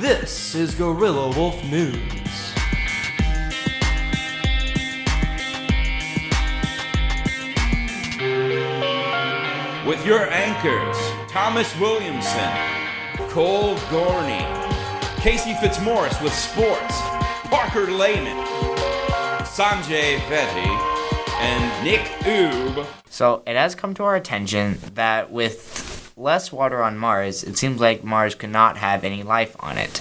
This is Guerilla Wolf News. With your anchors, Thomas Williamson, Cole Gorney, Casey Fitzmaurice with sports, Parker Lehman, Sanjay Vetti, and Nick Oob. So it has come to our attention that with less water on Mars, it seems like Mars could not have any life on it.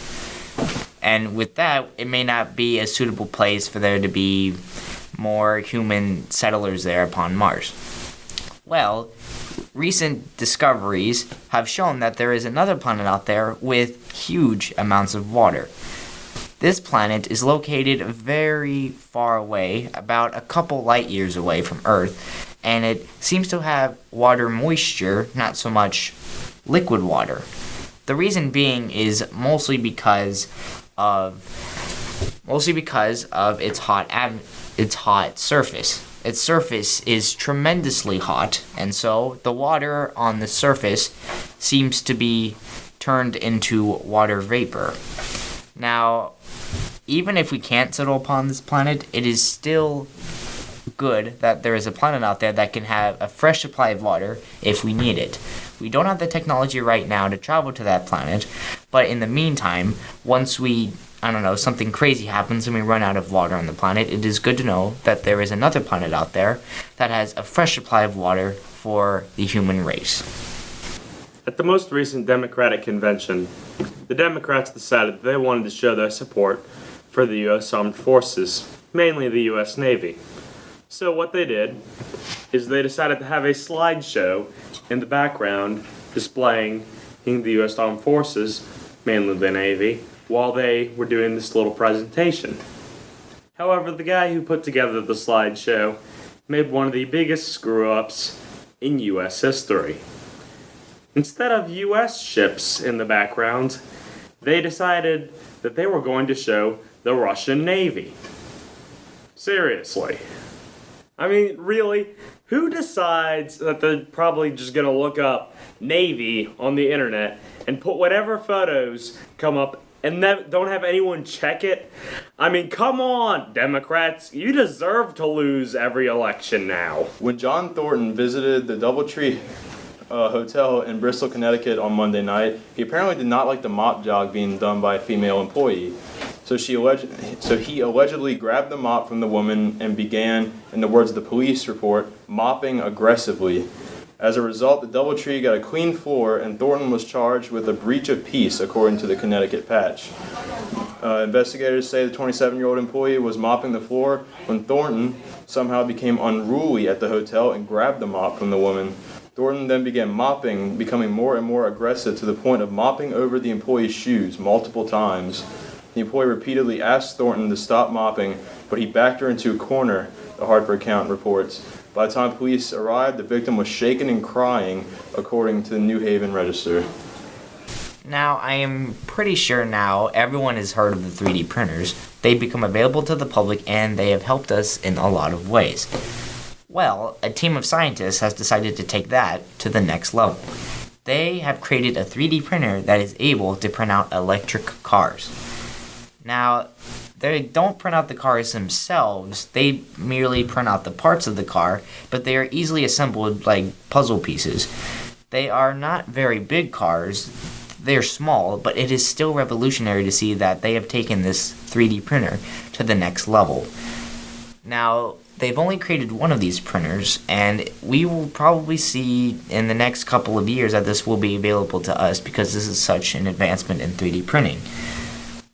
And with that, it may not be a suitable place for there to be more human settlers there upon Mars. Well, recent discoveries have shown that there is another planet out there with huge amounts of water. This planet is located very far away, about a couple light years away from Earth, and it seems to have water moisture, not so much liquid water. The reason being is mostly because of its hot surface. Its surface is tremendously hot, and so the water on the surface seems to be turned into water vapor. Now, even if we can't settle upon this planet, it is still good that there is a planet out there that can have a fresh supply of water if we need it. We don't have the technology right now to travel to that planet, but in the meantime, once something crazy happens and we run out of water on the planet, it is good to know that there is another planet out there that has a fresh supply of water for the human race. At the most recent Democratic convention, the Democrats decided that they wanted to show their support for the U.S. Armed Forces, mainly the U.S. Navy. So what they did is they decided to have a slideshow in the background displaying the U.S. Armed Forces, mainly the Navy, while they were doing this little presentation. However, the guy who put together the slideshow made one of the biggest screw-ups in U.S. history. Instead of U.S. ships in the background, they decided that they were going to show the Russian Navy. Seriously. I mean, really? Who decides that they're probably just going to look up Navy on the internet and put whatever photos come up and don't have anyone check it? I mean, come on, Democrats. You deserve to lose every election now. When John Thornton visited the Doubletree Hotel in Bristol, Connecticut on Monday night, he apparently did not like the mop job being done by a female employee. So he allegedly grabbed the mop from the woman and began, in the words of the police report, mopping aggressively. As a result, the Doubletree got a clean floor, and Thornton was charged with a breach of peace, according to the Connecticut Patch. Investigators say the 27-year-old employee was mopping the floor when Thornton somehow became unruly at the hotel and grabbed the mop from the woman. Thornton then began mopping, becoming more and more aggressive to the point of mopping over the employee's shoes multiple times. The employee repeatedly asked Thornton to stop mopping, but he backed her into a corner, the Hartford County reports. By the time police arrived, the victim was shaking and crying, according to the New Haven Register. Now, I am pretty sure now everyone has heard of the 3D printers. They've become available to the public and they have helped us in a lot of ways. Well, a team of scientists has decided to take that to the next level. They have created a 3D printer that is able to print out electric cars. Now, they don't print out the cars themselves, they merely print out the parts of the car, but they are easily assembled like puzzle pieces. They are not very big cars, they're small, but it is still revolutionary to see that they have taken this 3D printer to the next level. Now, they've only created one of these printers, and we will probably see in the next couple of years that this will be available to us because this is such an advancement in 3D printing.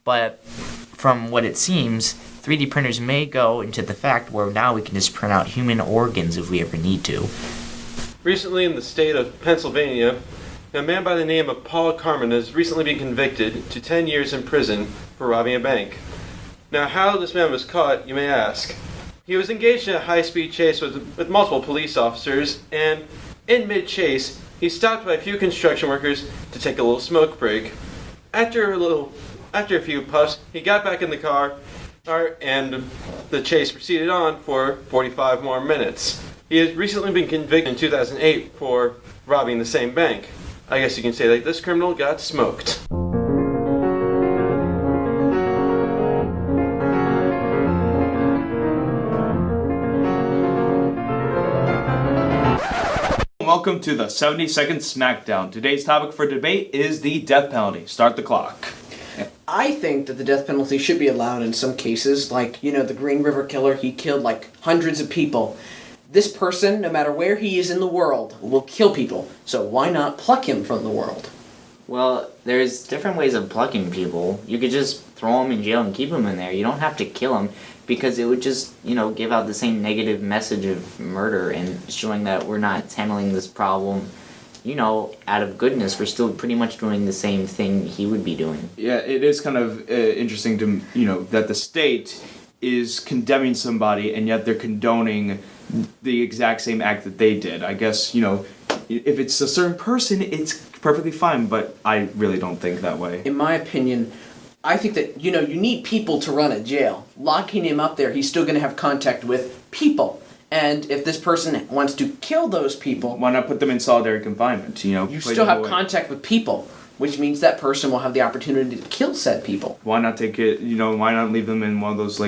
But from what it seems, 3D printers may go into the fact where now we can just print out human organs if we ever need to. Recently in the state of Pennsylvania, a man by the name of Paul Carmen has recently been convicted to 10 years in prison for robbing a bank. Now, how this man was caught, you may ask. He was engaged in a high-speed chase with multiple police officers, and in mid-chase, he stopped by a few construction workers to take a little smoke break. After a few puffs, he got back in the car, and the chase proceeded on for 45 more minutes. He has recently been convicted in 2008 for robbing the same bank. I guess you can say that this criminal got smoked. welcome to the 70-second Smackdown. Today's topic for debate is the death penalty. Start the clock. I think that the death penalty should be allowed in some cases, like, the Green River Killer, he killed, hundreds of people. This person, no matter where he is in the world, will kill people, so why not pluck him from the world? Well, there's different ways of plucking people. You could just throw them in jail and keep them in there. You don't have to kill them, because it would just, give out the same negative message of murder and showing that we're not handling this problem, out of goodness. We're still pretty much doing the same thing he would be doing. Yeah, it is kind of interesting to, that the state is condemning somebody and yet they're condoning the exact same act that they did. I guess, if it's a certain person, it's perfectly fine, but I really don't think that way. In my opinion, I think that, you need people to run a jail. Locking him up there, he's still going to have contact with people. And if this person wants to kill those people... Why not put them in solitary confinement, You still have contact with people, which means that person will have the opportunity to kill said people. Why not take it, why not leave them in one of those,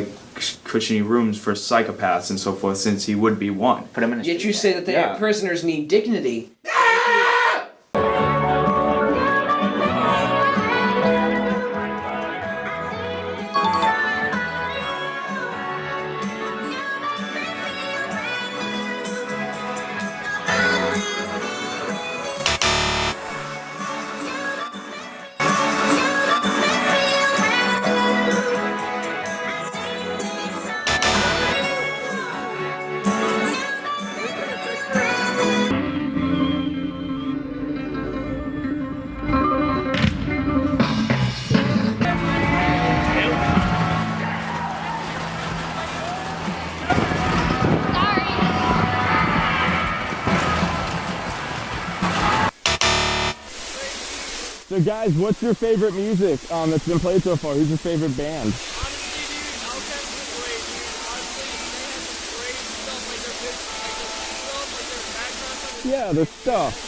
cushiony rooms for psychopaths and so forth, since he would be one? Put him in a Yet you say that the prisoners need dignity. So guys, what's your favorite music that's been played so far? Who's your favorite band? Yeah, the stuff.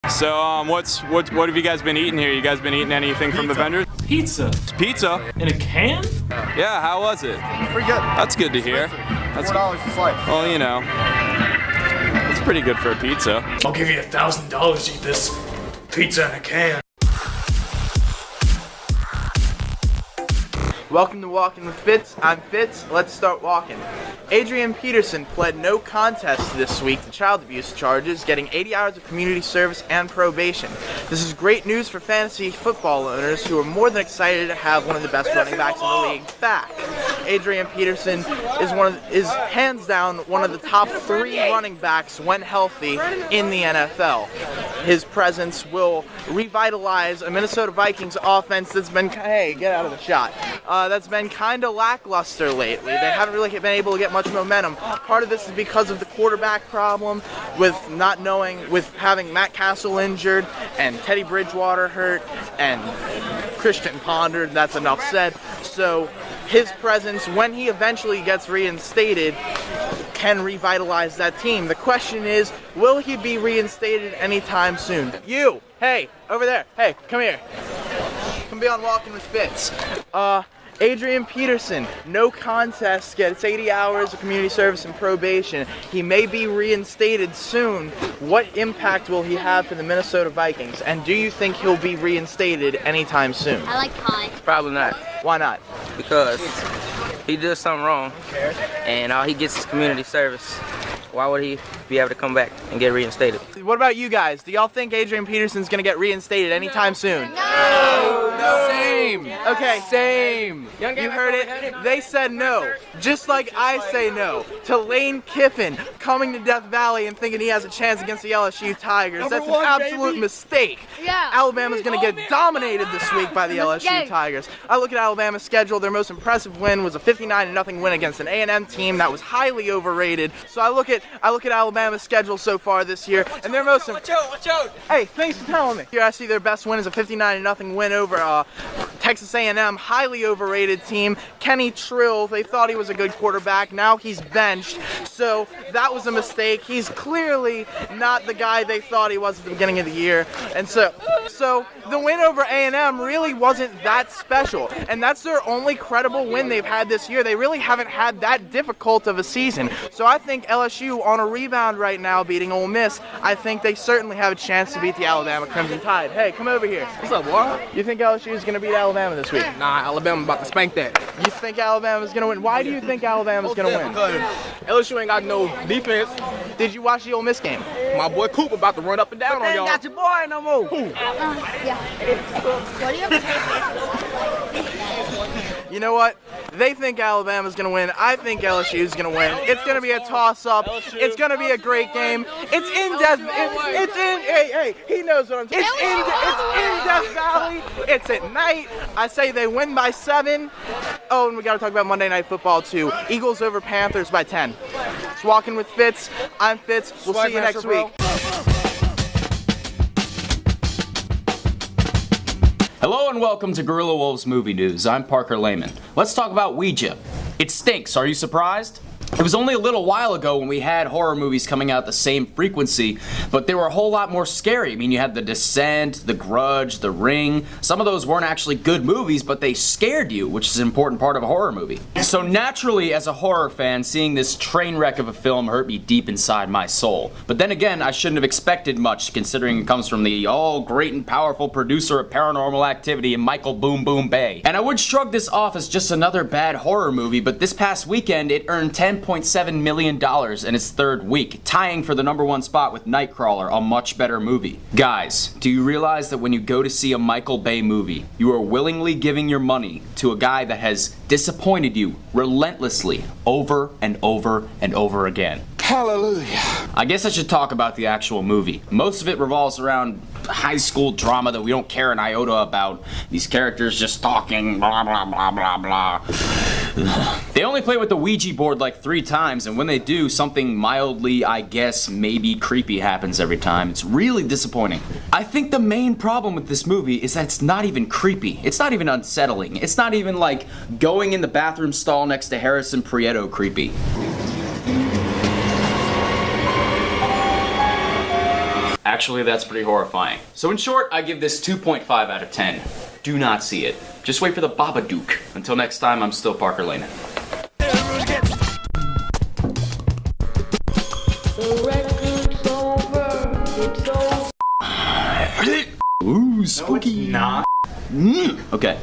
So, what have you guys been eating here? You guys been eating anything from the vendors? Pizza. Pizza? In a can? Yeah, how was it? Pretty good. That's good to hear. That's $4 a slice. well, it's pretty good for a pizza. I'll give you $1,000 to eat this pizza in a can. Welcome to Walking with Fitz. I'm Fitz. Let's start walking. Adrian Peterson pled no contest this week to child abuse charges, getting 80 hours of community service and probation. This is great news for fantasy football owners who are more than excited to have one of the best running backs in the league back. Adrian Peterson is hands down one of the top 3 running backs when healthy in the NFL. His presence will revitalize a Minnesota Vikings offense that's been, hey, get out of the shot. That's been kind of lackluster lately. They haven't really been able to get much momentum. Part of this is because of the quarterback problem with having Matt Castle injured and Teddy Bridgewater hurt and Christian Ponder, that's enough said. So his presence, when he eventually gets reinstated, can revitalize that team. The question is, will he be reinstated anytime soon? You! Hey! Over there! Hey, come here! Come be on Walking with Fitz. Adrian Peterson, no contest, gets 80 hours of community service and probation. He may be reinstated soon. What impact will he have for the Minnesota Vikings? And do you think he'll be reinstated anytime soon? I like pie. Probably not. Why not? Because he does something wrong and all he gets is community service. why would he be able to come back and get reinstated? What about you guys? Do y'all think Adrian Peterson's gonna get reinstated anytime soon? No. Same. Okay. Same. You heard it. They said no. Just like I say no to Lane Kiffin coming to Death Valley and thinking he has a chance against the LSU Tigers. That's an absolute mistake. Yeah. Alabama's gonna get dominated this week by the LSU Tigers. I look at Alabama's schedule. Their most impressive win was a 59-0 win against an A&M team that was highly overrated. So I look at Alabama's schedule so far this year, and their most Watch out. Hey, thanks for telling me. Here I see their best win is a 59-0 win over Texas A&M, highly overrated team. Kenny Trill, they thought he was a good quarterback. Now he's benched, so that was a mistake. He's clearly not the guy they thought he was at the beginning of the year, and so the win over A&M really wasn't that special, and that's their only credible win they've had this year. They really haven't had that difficult of a season, so I think LSU on a rebound right now, beating Ole Miss. I think they certainly have a chance to beat the Alabama Crimson Tide. Hey, come over here. What's up, boy? You think LSU is going to beat Alabama this week? Nah, Alabama about to spank that. You think Alabama's going to win? Why do you think Alabama's going to win? Because LSU ain't got no defense. Did you watch the Ole Miss game? My boy Cooper about to run up and down on y'all. Got your boy no more. Who? You know what? They think Alabama's going to win. I think LSU's going to win. It's going to be a toss-up. It's going to be a great game. It's in Death. Hey, he knows what I'm saying. It's in Death Valley. It's at night. I say they win by 7. Oh, and we got to talk about Monday Night Football too. Eagles over Panthers by 10. It's Walking with Fitz. I'm Fitz. We'll see you next week. Hello and welcome to Guerilla Wolves Movie News. I'm Parker Lehman. Let's talk about Ouija. It stinks, are you surprised? It was only a little while ago when we had horror movies coming out at the same frequency, but they were a whole lot more scary. I mean, you had The Descent, The Grudge, The Ring. Some of those weren't actually good movies, but they scared you, which is an important part of a horror movie. So naturally, as a horror fan, seeing this train wreck of a film hurt me deep inside my soul. But then again, I shouldn't have expected much, considering it comes from the all-great and powerful producer of Paranormal Activity, Michael Boom Boom Bay. And I would shrug this off as just another bad horror movie, but this past weekend, it earned $10.7 million in its third week, tying for the #1 spot with Nightcrawler, a much better movie. Guys, do you realize that when you go to see a Michael Bay movie, you are willingly giving your money to a guy that has disappointed you relentlessly over and over and over again? Hallelujah. I guess I should talk about the actual movie. Most of it revolves around high school drama that we don't care an iota about. These characters just talking, blah, blah, blah, blah, blah. They only play with the Ouija board like 3 times, and when they do, something mildly, I guess, maybe creepy happens every time. It's really disappointing. I think the main problem with this movie is that it's not even creepy. It's not even unsettling. It's not even like going in the bathroom stall next to Harrison Prieto creepy. Actually, that's pretty horrifying. So in short, I give this 2.5 out of 10. Do not see it. Just wait for the Babadook. Until next time, I'm still Parker Lehman. Ooh, spooky. No, it's not. Okay.